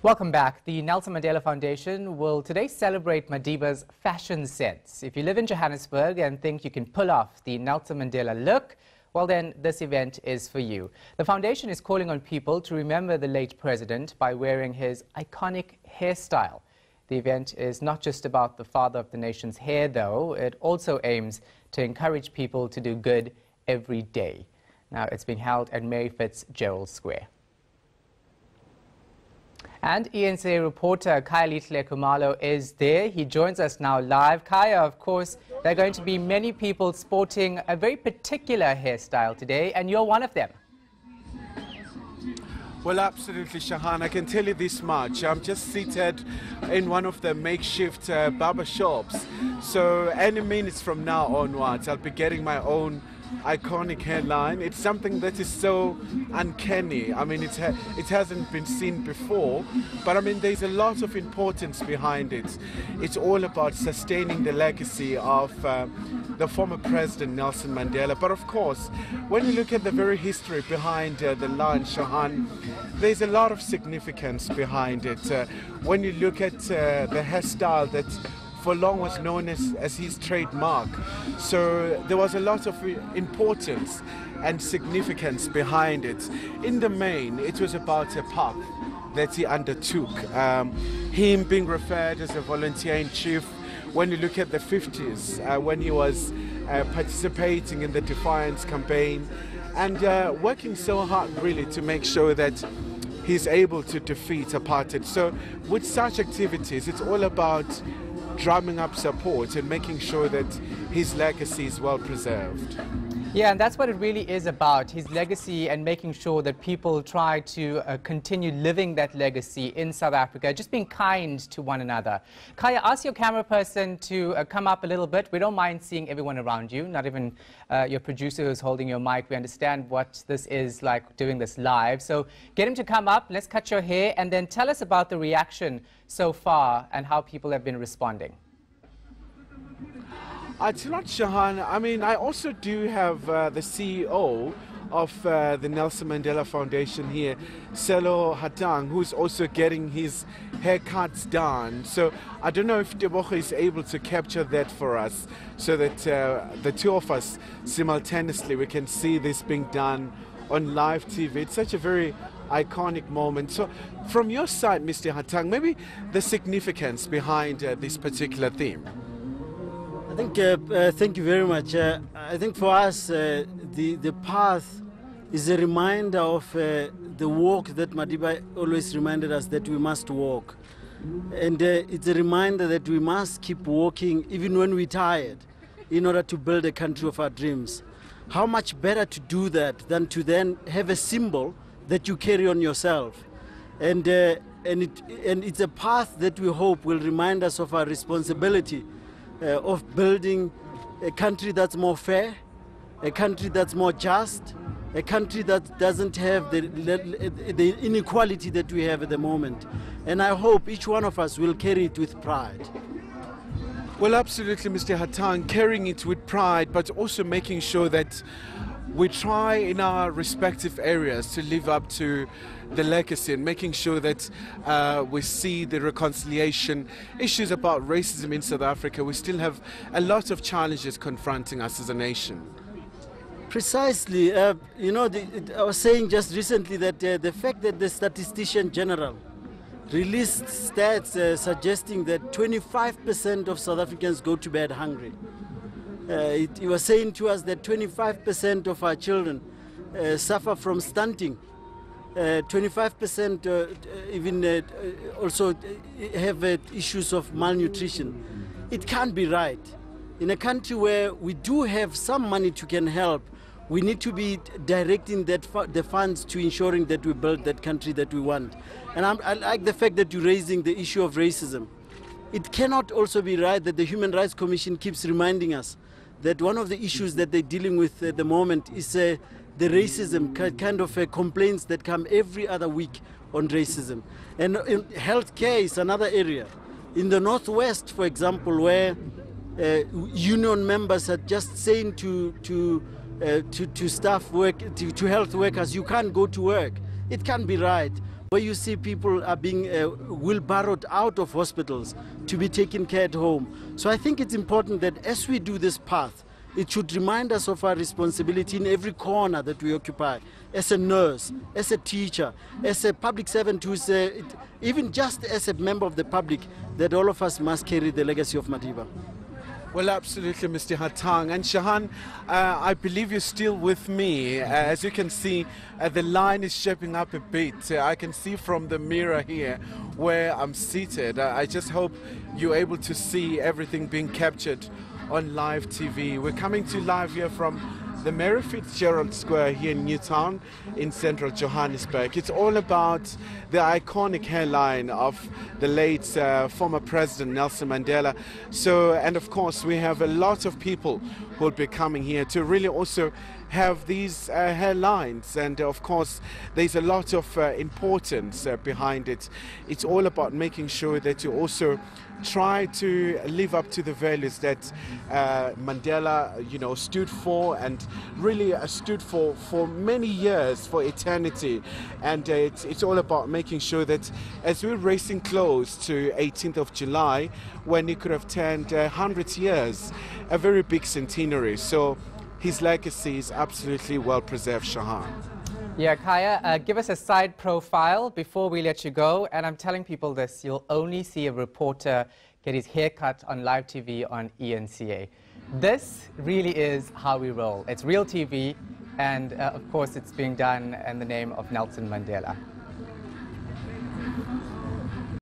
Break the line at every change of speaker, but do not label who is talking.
Welcome back. The Nelson Mandela Foundation will today celebrate Madiba's fashion sense. If you live in Johannesburg and think you can pull off the Nelson Mandela look, well then this event is for you. The foundation is calling on people to remember the late president by wearing his iconic hairstyle. The event is not just about the father of the nation's hair though, it also aims to encourage people to do good every day. Now it's being held at Mary Fitzgerald Square. And ENCA reporter Khaya is there. He joins us now live. Khaya, of course, there are going to be many people sporting a very particular hairstyle today, and you're one of them.
Well, absolutely, Shahan. I can tell you this much. I'm just seated in one of the makeshift barber shops. So any minutes from now onwards, I'll be getting my own iconic hairline. It's something that is so uncanny. I mean, it hasn't been seen before, but I mean, there's a lot of importance behind it. It's all about sustaining the legacy of the former president Nelson Mandela. But of course, when you look at the very history behind the line, Shahan, there's a lot of significance behind it. When you look at the hairstyle that for long was known as his trademark. So there was a lot of importance and significance behind it. In the main, it was about a path that he undertook. Him being referred as a volunteer in chief when you look at the 50s, when he was participating in the Defiance campaign and working so hard really to make sure that he's able to defeat apartheid. So with such activities, it's all about drumming up support and making sure that his legacy is well preserved.
Yeah, and that's what it really is about, his legacy and making sure that people try to continue living that legacy in South Africa, just being kind to one another. Khaya, ask your camera person to come up a little bit. We don't mind seeing everyone around you, not even your producer who's holding your mic. We understand what this is like doing this live. So get him to come up, let's cut your hair, and then tell us about the reaction so far and how people have been responding.
It's not Shahan. I mean, I also do have the CEO of the Nelson Mandela Foundation here, Selo Hatang, who's also getting his haircuts done. So I don't know if Tebogo is able to capture that for us so that the two of us simultaneously we can see this being done on live TV. It's such a very iconic moment. So from your side, Mr. Hatang, maybe the significance behind this particular theme.
I think, thank you very much. I think for us, the path is a reminder of the walk that Madiba always reminded us that we must walk. And it's a reminder that we must keep walking even when we're tired in order to build a country of our dreams. How much better to do that than to then have a symbol that you carry on yourself. And it's a path that we hope will remind us of our responsibility of building a country that's more fair, a country that's more just, a country that doesn't have the inequality that we have at the moment. And I hope each one of us will carry it with pride.
Well, absolutely, Mr. Hatang, carrying it with pride, but also making sure that we try in our respective areas to live up to the legacy and making sure that we see the reconciliation issues about racism in South Africa. We still have a lot of challenges confronting us as a nation.
Precisely. You know, I was saying just recently that the fact that the Statistician General released stats suggesting that 25% of South Africans go to bed hungry. He was saying to us that 25% of our children suffer from stunting. 25% even also have issues of malnutrition. It can't be right. In a country where we do have some money to can help, we need to be directing the funds to ensuring that we build that country that we want. And I like the fact that you're raising the issue of racism. It cannot also be right that the Human Rights Commission keeps reminding us that one of the issues that they're dealing with at the moment is the racism kind of complaints that come every other week on racism. And healthcare is another area. In the Northwest, for example, where union members are just saying to staff work, to health workers, you can't go to work. It can't be right. where you see people are being wheelbarrowed out of hospitals to be taken care at home. So I think it's important that as we do this path, it should remind us of our responsibility in every corner that we occupy, as a nurse, as a teacher, as a public servant, who's even just as a member of the public, that all of us must carry the legacy of Madiba.
Well, absolutely, Mr. Hatang. And Shahan, I believe you're still with me. As you can see, the line is shaping up a bit. I can see from the mirror here where I'm seated. I just hope you're able to see everything being captured on live TV. We're coming to live here from the Mary Fitzgerald Square here in Newtown in central Johannesburg. It's all about the iconic hairline of the late former President Nelson Mandela. So, and of course, we have a lot of people who will be coming here to really also have these hairlines, and of course there's a lot of importance behind it. It's all about making sure that you also try to live up to the values that Mandela, you know, stood for, and really stood for many years, for eternity. And it's all about making sure that as we're racing close to 18th of July, when he could have turned 100 years, a very big centenary. So his legacy is absolutely well preserved, Shahan.
Yeah, Khaya, give us a side profile before we let you go. And I'm telling people this, you'll only see a reporter get his hair cut on live TV on ENCA. This really is how we roll. It's real TV, and of course it's being done in the name of Nelson Mandela.